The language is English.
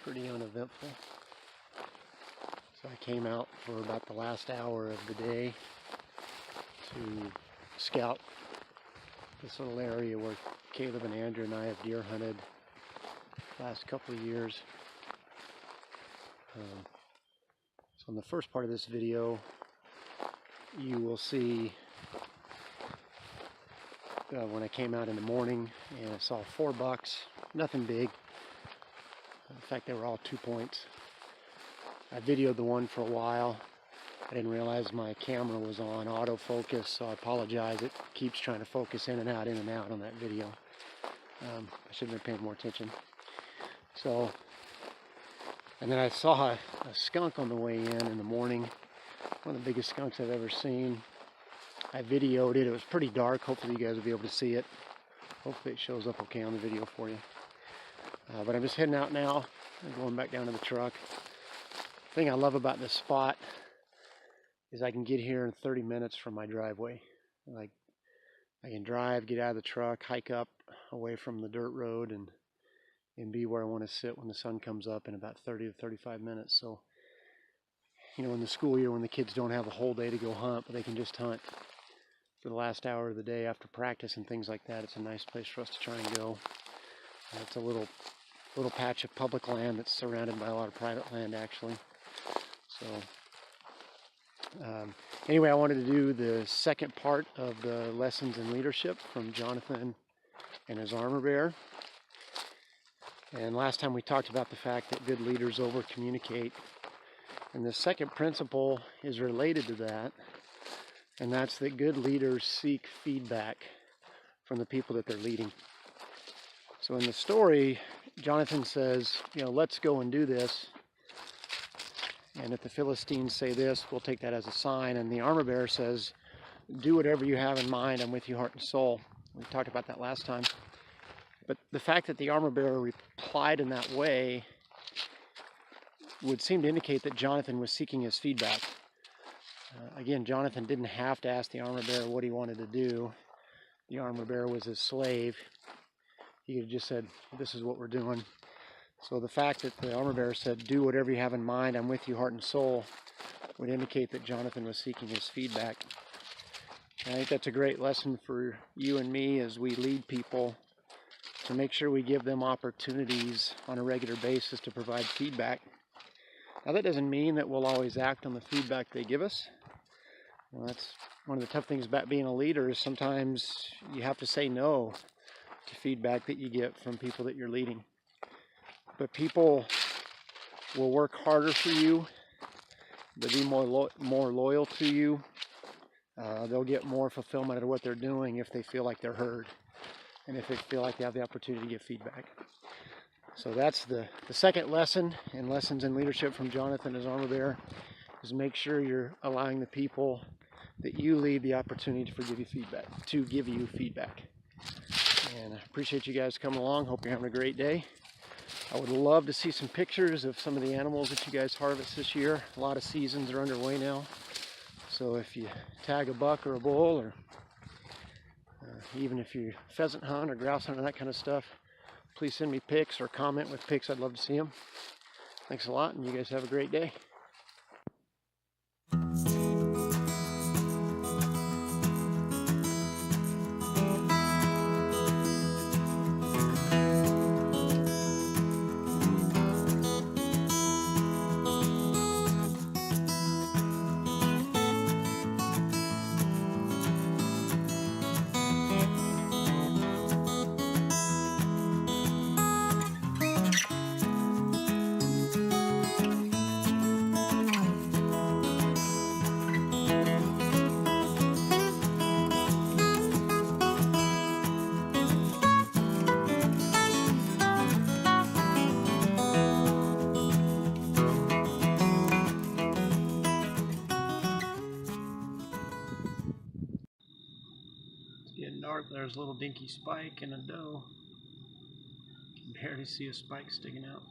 pretty uneventful. So I came out for about the last hour of the day to scout this little area where Caleb and Andrew and I have deer hunted the last couple of years. So in the first part of this video, you will see when I came out in the morning and I saw 4 bucks, nothing big. In fact, they were all 2 points. I videoed the one for a while. I didn't realize my camera was on autofocus, so I apologize. It keeps trying to focus in and out on that video. I should have been paying more attention. So, and then I saw a skunk on the way in the morning. One of the biggest skunks I've ever seen. I videoed it. It was pretty dark. Hopefully you guys will be able to see it. Hopefully it shows up okay on the video for you. But I'm just heading out now. I'm going back down to the truck. The thing I love about this spot is I can get here in 30 minutes from my driveway. Like, I can drive, get out of the truck, hike up away from the dirt road, and be where I want to sit when the sun comes up in about 30 to 35 minutes. So, you know, in the school year when the kids don't have a whole day to go hunt, but they can just hunt for the last hour of the day after practice and things like that, it's a nice place for us to try and go. It's a little patch of public land that's surrounded by a lot of private land, actually. So anyway, I wanted to do the second part of the lessons in leadership from Jonathan and his armor bearer. And last time we talked about the fact that good leaders over communicate. And the second principle is related to that, and that's that good leaders seek feedback from the people that they're leading. So in the story, Jonathan says, you know, let's go and do this. And if the Philistines say this, we'll take that as a sign. And the armor bearer says, do whatever you have in mind. I'm with you, heart and soul. We talked about that last time. But the fact that the armor bearer replied in that way would seem to indicate that Jonathan was seeking his feedback. Again, Jonathan didn't have to ask the armor bearer what he wanted to do. The armor bearer was his slave. He could have just said, this is what we're doing. So the fact that the armor bearer said, do whatever you have in mind, I'm with you, heart and soul, would indicate that Jonathan was seeking his feedback. And I think that's a great lesson for you and me as we lead people, to make sure we give them opportunities on a regular basis to provide feedback. Now that doesn't mean that we'll always act on the feedback they give us. Well, that's one of the tough things about being a leader, is sometimes you have to say no to feedback that you get from people that you're leading. But people will work harder for you. They'll be more loyal to you. They'll get more fulfillment out of what they're doing if they feel like they're heard, and if they feel like they have the opportunity to give feedback. So that's the second lesson in Lessons in Leadership from Jonathan as armor bearer, is make sure you're allowing the people that you lead the opportunity to give you feedback. And I appreciate you guys coming along. Hope you're having a great day. I would love to see some pictures of some of the animals that you guys harvest this year. A lot of seasons are underway now. So if you tag a buck or a bull, or even if you pheasant hunt or grouse hunt or that kind of stuff, please send me pics or comment with pics. I'd love to see them. Thanks a lot, and you guys have a great day. Getting dark. There's a little dinky spike and a doe. You can barely see a spike sticking out.